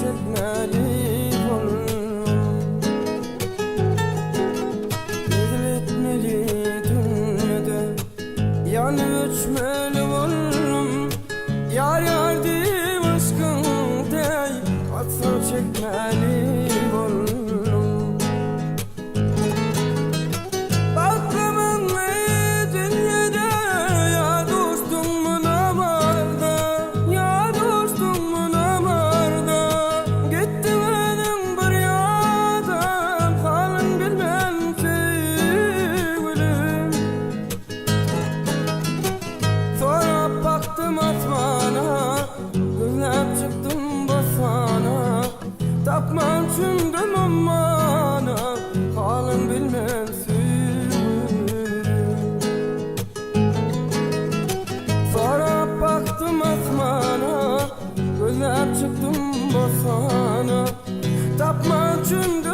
çekmeli bollum. Ezletmeli dünyada yanıp öçmeli bollum. Yar yar deyip aşkın dey hasret çekmeli bollum. Baktımın ne dünyada ya dostum buna varda, ya dostum buna varda. Gittim benim bir yadan halin bilmem sevgilim. Sonra baktım asmana, gözlem çıktım basana. Tapman çündüm amana, halin bilmem sevgilim. Sonra baktım asmana, gözlem çıktım basana. Tapman çündüm